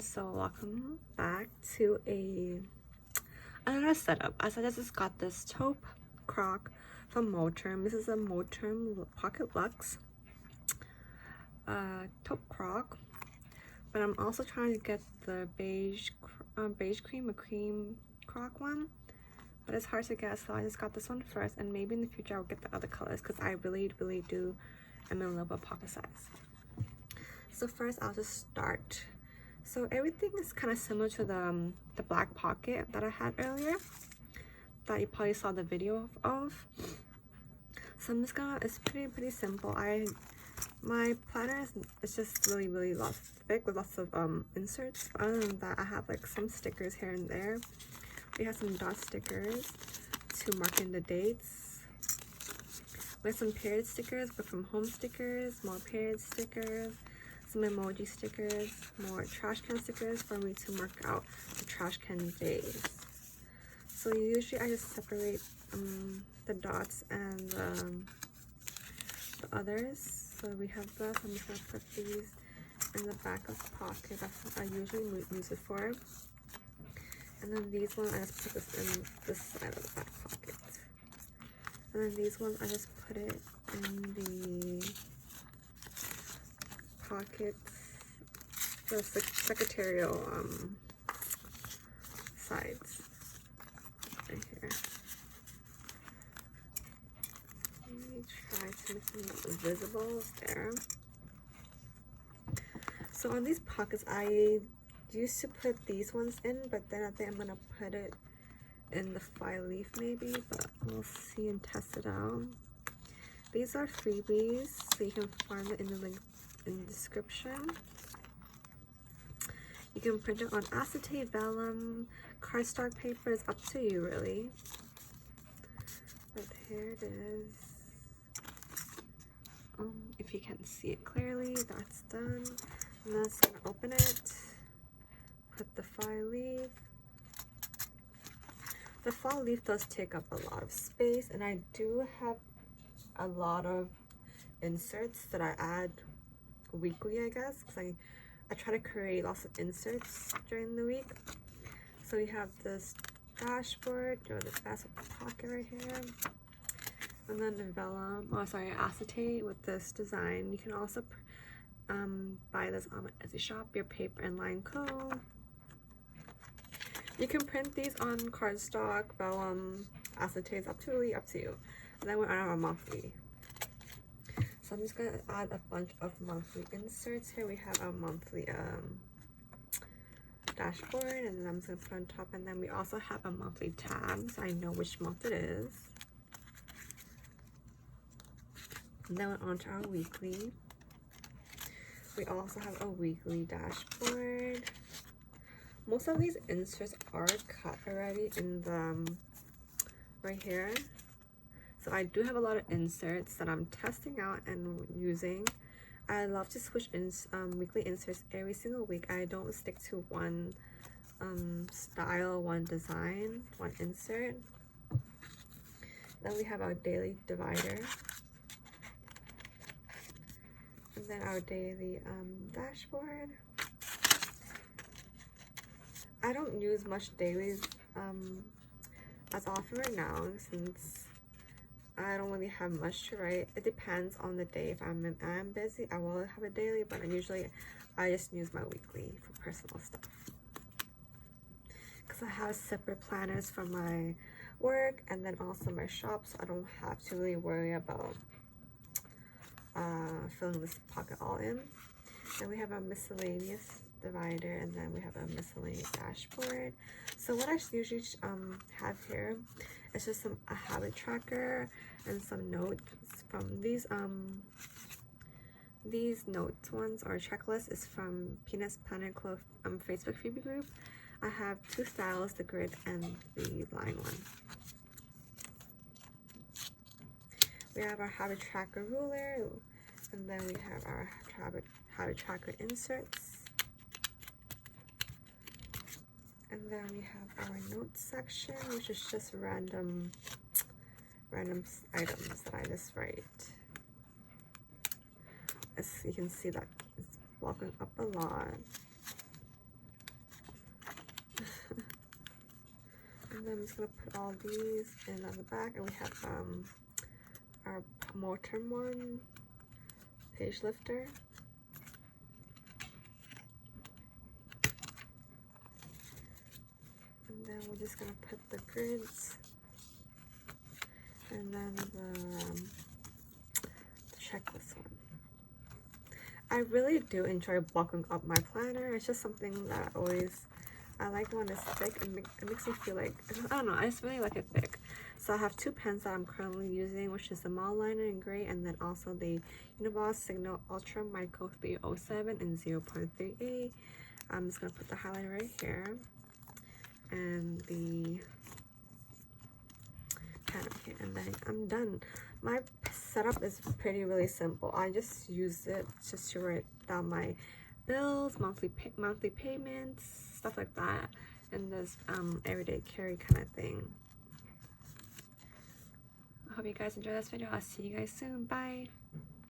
So welcome back to another setup. As I just got this Taupe Croc from Moterm. This is a Moterm Pocket Luxe Taupe Croc, but I'm also trying to get the beige cream Croc one, but it's hard to get, so I just got this one first, and maybe in the future I'll get the other colors because I really do am in love with pocket size. So first I'll just start. So everything is kind of similar to the black pocket that I had earlier that you probably saw the video of. So I'm just gonna, it's pretty simple. My planner is just really thick with lots of inserts. Other than that, I have like some stickers here and there. We have some dot stickers to mark in the dates. We have some period stickers, but from home stickers, more period stickers, some emoji stickers, more trash can stickers for me to mark out the trash can days. So usually I just separate the dots and the others. So we have this. I'm just gonna put these in the back of the pocket. That's what I usually use it for. And then these ones I just put this in this side of the back pocket. And then these ones I just put it in the pockets, the secretarial sides right here. Let me try to make them visible there. So on these pockets, I used to put these ones in, but then I think I'm gonna put it in the file leaf maybe, but we'll see and test it out. These are freebies, so you can find it in the link in the description. You can print it on acetate, vellum, cardstock paper. It's up to you really. But here it is. If you can see it clearly, that's done. And then I'm gonna open it. Put the file leaf. The file leaf does take up a lot of space, and I do have a lot of inserts that I add weekly, I guess, because I try to create lots of inserts during the week. So we have this dashboard, or this basket pocket right here, and then the vellum, acetate with this design. You can also buy this on Etsy shop, your paper and line co. You can print these on cardstock, vellum, acetate. It's really up to you. And then we're on our monthly. So I'm just gonna add a bunch of monthly inserts. Here we have our monthly dashboard, and then I'm just gonna put on top. And then we also have a monthly tab, so I know which month it is. And then we're on to our weekly. We also have a weekly dashboard. Most of these inserts are cut already in the right here. So I do have a lot of inserts that I'm testing out and using. I love to switch in weekly inserts every single week. I don't stick to one style, one design, one insert. Then we have our daily divider. And then our daily dashboard. I don't use much dailies as often right now, since I don't really have much to write. It depends on the day. If I'm busy, I will have a daily, but I just use my weekly for personal stuff. Because I have separate planners for my work and then also my shop, so I don't have to really worry about filling this pocket all in. Then we have our miscellaneous divider, and then we have a miscellaneous dashboard. So what I usually have here is just a habit tracker and some notes from these notes ones, or checklist is from Peanuts Planner Club Facebook freebie group. I have two styles, the grid and the line one. We have our habit tracker ruler, and then we have our habit tracker inserts. And then we have our notes section, which is just random items that I just write. As you can see, that it's bulking up a lot. And then I'm just gonna put all these in on the back, and we have our Moterm one, page lifter. And then we're just gonna put the grids, and then the checklist one. I really do enjoy bulking up my planner. It's just something that I like when it's thick. It makes me feel like, I don't know, I just really like it thick. So I have two pens that I'm currently using, which is the Malden in gray, and then also the Uniball Signo Ultra Micro 307 in 0.38. I'm just gonna put the highlighter right here, and the pen right here, and then I'm done. My setup is really simple. I just use it just to write down my bills, monthly payments, stuff like that, and this everyday carry kind of thing. I hope you guys enjoy this video. I'll see you guys soon. Bye.